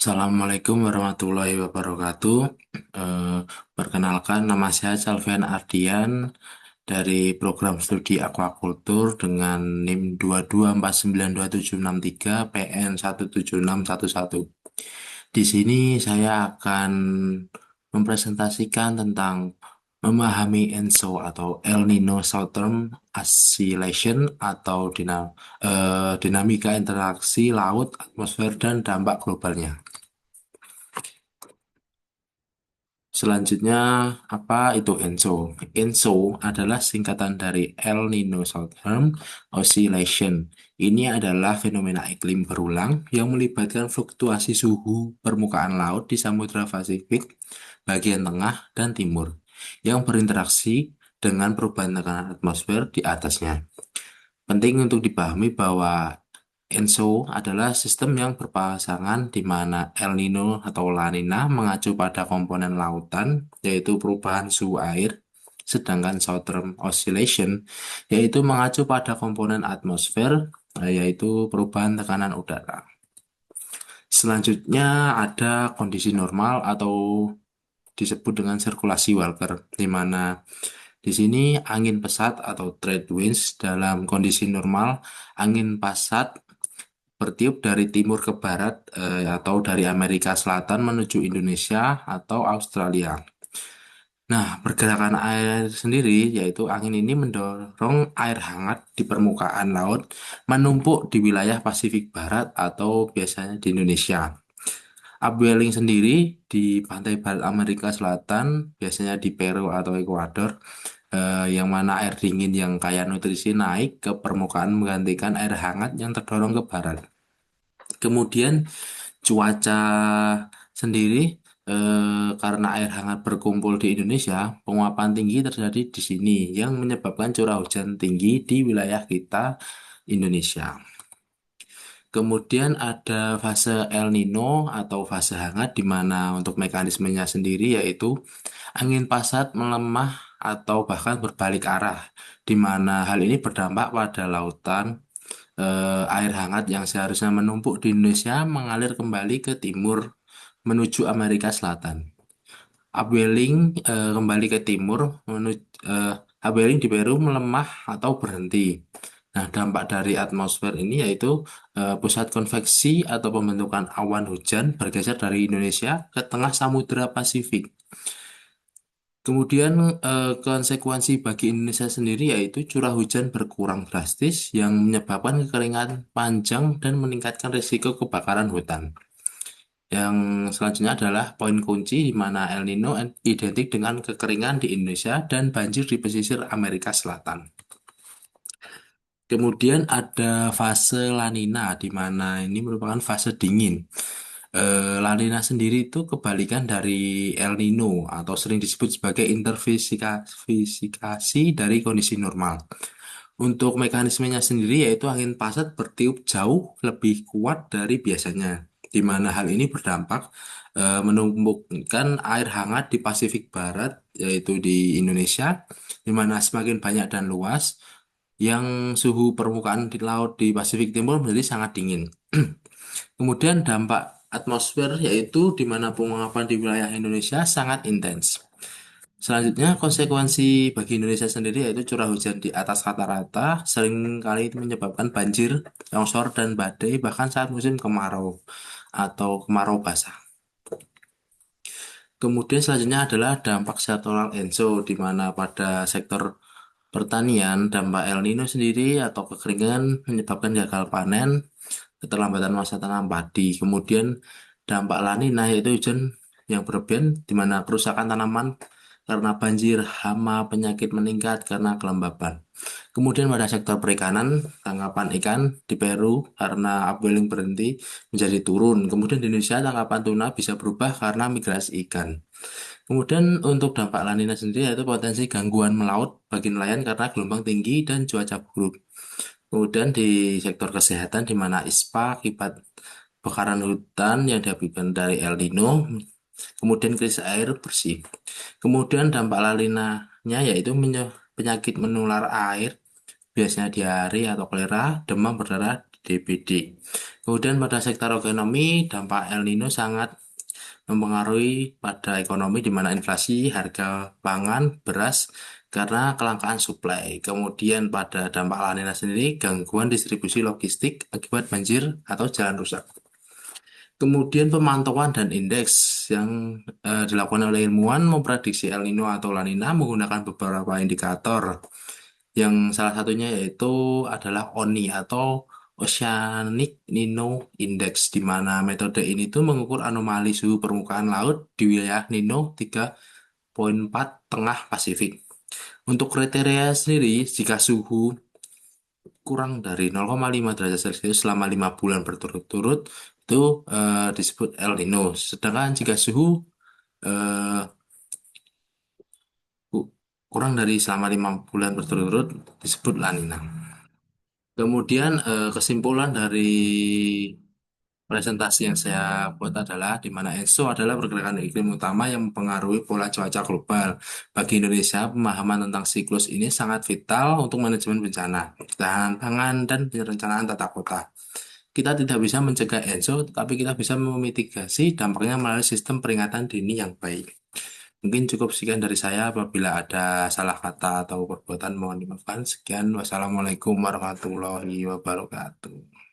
Assalamualaikum warahmatullahi wabarakatuh. Eh, Perkenalkan, nama saya Salvian Ardian dari program studi aquacultur dengan NIM 2249273 PN 17611. Di sini saya akan mempresentasikan tentang memahami ENSO atau El Nino Southern Oscillation atau dinamika interaksi laut, atmosfer, dan dampak globalnya. Selanjutnya, apa itu ENSO? ENSO adalah singkatan dari El Nino Southern Oscillation. Ini adalah fenomena iklim berulang yang melibatkan fluktuasi suhu permukaan laut di Samudra Pasifik bagian tengah dan timur yang berinteraksi dengan perubahan tekanan atmosfer di atasnya. Penting untuk dipahami bahwa ENSO adalah sistem yang berpasangan di mana El Nino atau La Nina mengacu pada komponen lautan, yaitu perubahan suhu air, sedangkan Southern Oscillation yaitu mengacu pada komponen atmosfer, yaitu perubahan tekanan udara. Selanjutnya ada kondisi normal atau disebut dengan sirkulasi Walker, di mana di sini angin pesat atau trade winds dalam kondisi normal, angin pasat bertiup dari timur ke barat atau dari Amerika Selatan menuju Indonesia atau Australia. Nah, pergerakan air sendiri yaitu angin ini mendorong air hangat di permukaan laut menumpuk di wilayah Pasifik Barat atau biasanya di Indonesia. Upwelling sendiri di pantai barat Amerika Selatan, biasanya di Peru atau Ekuador, yang mana air dingin yang kaya nutrisi naik ke permukaan menggantikan air hangat yang terdorong ke barat. Kemudian cuaca sendiri, karena air hangat berkumpul di Indonesia, penguapan tinggi terjadi di sini yang menyebabkan curah hujan tinggi di wilayah kita Indonesia. Kemudian ada fase El Nino atau fase hangat di mana untuk mekanismenya sendiri yaitu angin pasat melemah atau bahkan berbalik arah, di mana hal ini berdampak pada lautan. Air hangat yang seharusnya menumpuk di Indonesia mengalir kembali ke timur menuju Amerika Selatan. Upwelling kembali ke timur menuju upwelling di Peru melemah atau berhenti. Nah, dampak dari atmosfer ini yaitu pusat konveksi atau pembentukan awan hujan bergeser dari Indonesia ke tengah Samudra Pasifik. Kemudian konsekuensi bagi Indonesia sendiri yaitu curah hujan berkurang drastis yang menyebabkan kekeringan panjang dan meningkatkan risiko kebakaran hutan. Yang selanjutnya adalah poin kunci di mana El Nino identik dengan kekeringan di Indonesia dan banjir di pesisir Amerika Selatan. Kemudian ada fase La Nina di mana ini merupakan fase dingin. La Nina sendiri itu kebalikan dari El Nino atau sering disebut sebagai interfikasi dari kondisi normal. Untuk mekanismenya sendiri yaitu angin pasat bertiup jauh lebih kuat dari biasanya, di mana hal ini berdampak menumbuhkan air hangat di Pasifik Barat, yaitu di Indonesia, di mana semakin banyak dan luas, yang suhu permukaan di laut di Pasifik Timur menjadi sangat dingin. Kemudian dampak atmosfer yaitu di mana penguapan di wilayah Indonesia sangat intens. Selanjutnya, konsekuensi bagi Indonesia sendiri yaitu curah hujan di atas rata-rata sering kali itu menyebabkan banjir, longsor, dan badai bahkan saat musim kemarau atau kemarau basah. Kemudian selanjutnya adalah dampak sektoral ENSO di mana pada sektor pertanian dampak El Nino sendiri atau kekeringan menyebabkan gagal panen, keterlambatan masa tanam padi. Kemudian dampak La Nina yaitu hujan yang berlebihan di mana kerusakan tanaman karena banjir, hama, penyakit meningkat karena kelembapan. Kemudian pada sektor perikanan, tangkapan ikan di Peru karena upwelling berhenti menjadi turun. Kemudian di Indonesia tangkapan tuna bisa berubah karena migrasi ikan. Kemudian untuk dampak La Nina sendiri yaitu potensi gangguan melaut bagi nelayan karena gelombang tinggi dan cuaca buruk. Kemudian di sektor kesehatan di mana ISPA akibat kebakaran hutan yang diakibatkan dari El Nino, kemudian krisis air bersih. Kemudian dampak lainnya yaitu penyakit menular air, biasanya diare atau kolera, demam berdarah, DPD. Kemudian pada sektor ekonomi, dampak El Nino sangat mempengaruhi pada ekonomi di mana inflasi, harga pangan, beras karena kelangkaan suplai. Kemudian pada dampak La Nina sendiri, gangguan distribusi logistik akibat banjir atau jalan rusak. Kemudian pemantauan dan indeks yang dilakukan oleh ilmuwan memprediksi El Nino atau La Nina menggunakan beberapa indikator. Yang salah satunya yaitu adalah ONI atau Oceanic Nino Index, di mana metode ini tuh mengukur anomali suhu permukaan laut di wilayah Nino 3,4 tengah Pasifik. Untuk kriteria sendiri, jika suhu kurang dari 0,5 derajat Celcius selama 5 bulan berturut-turut, itu disebut El Nino. Sedangkan jika suhu eh, kurang dari selama 5 bulan berturut-turut disebut La Nina. Kemudian kesimpulan dari presentasi yang saya buat adalah di mana ENSO adalah pergerakan iklim utama yang mempengaruhi pola cuaca global. Bagi Indonesia, pemahaman tentang siklus ini sangat vital untuk manajemen bencana, ketahanan pangan, dan perencanaan tata kota. Kita tidak bisa mencegah ENSO, tetapi kita bisa memitigasi dampaknya melalui sistem peringatan dini yang baik. Mungkin cukup sekian dari saya. Apabila ada salah kata atau perbuatan mohon dimaafkan. Sekian. Wassalamualaikum warahmatullahi wabarakatuh.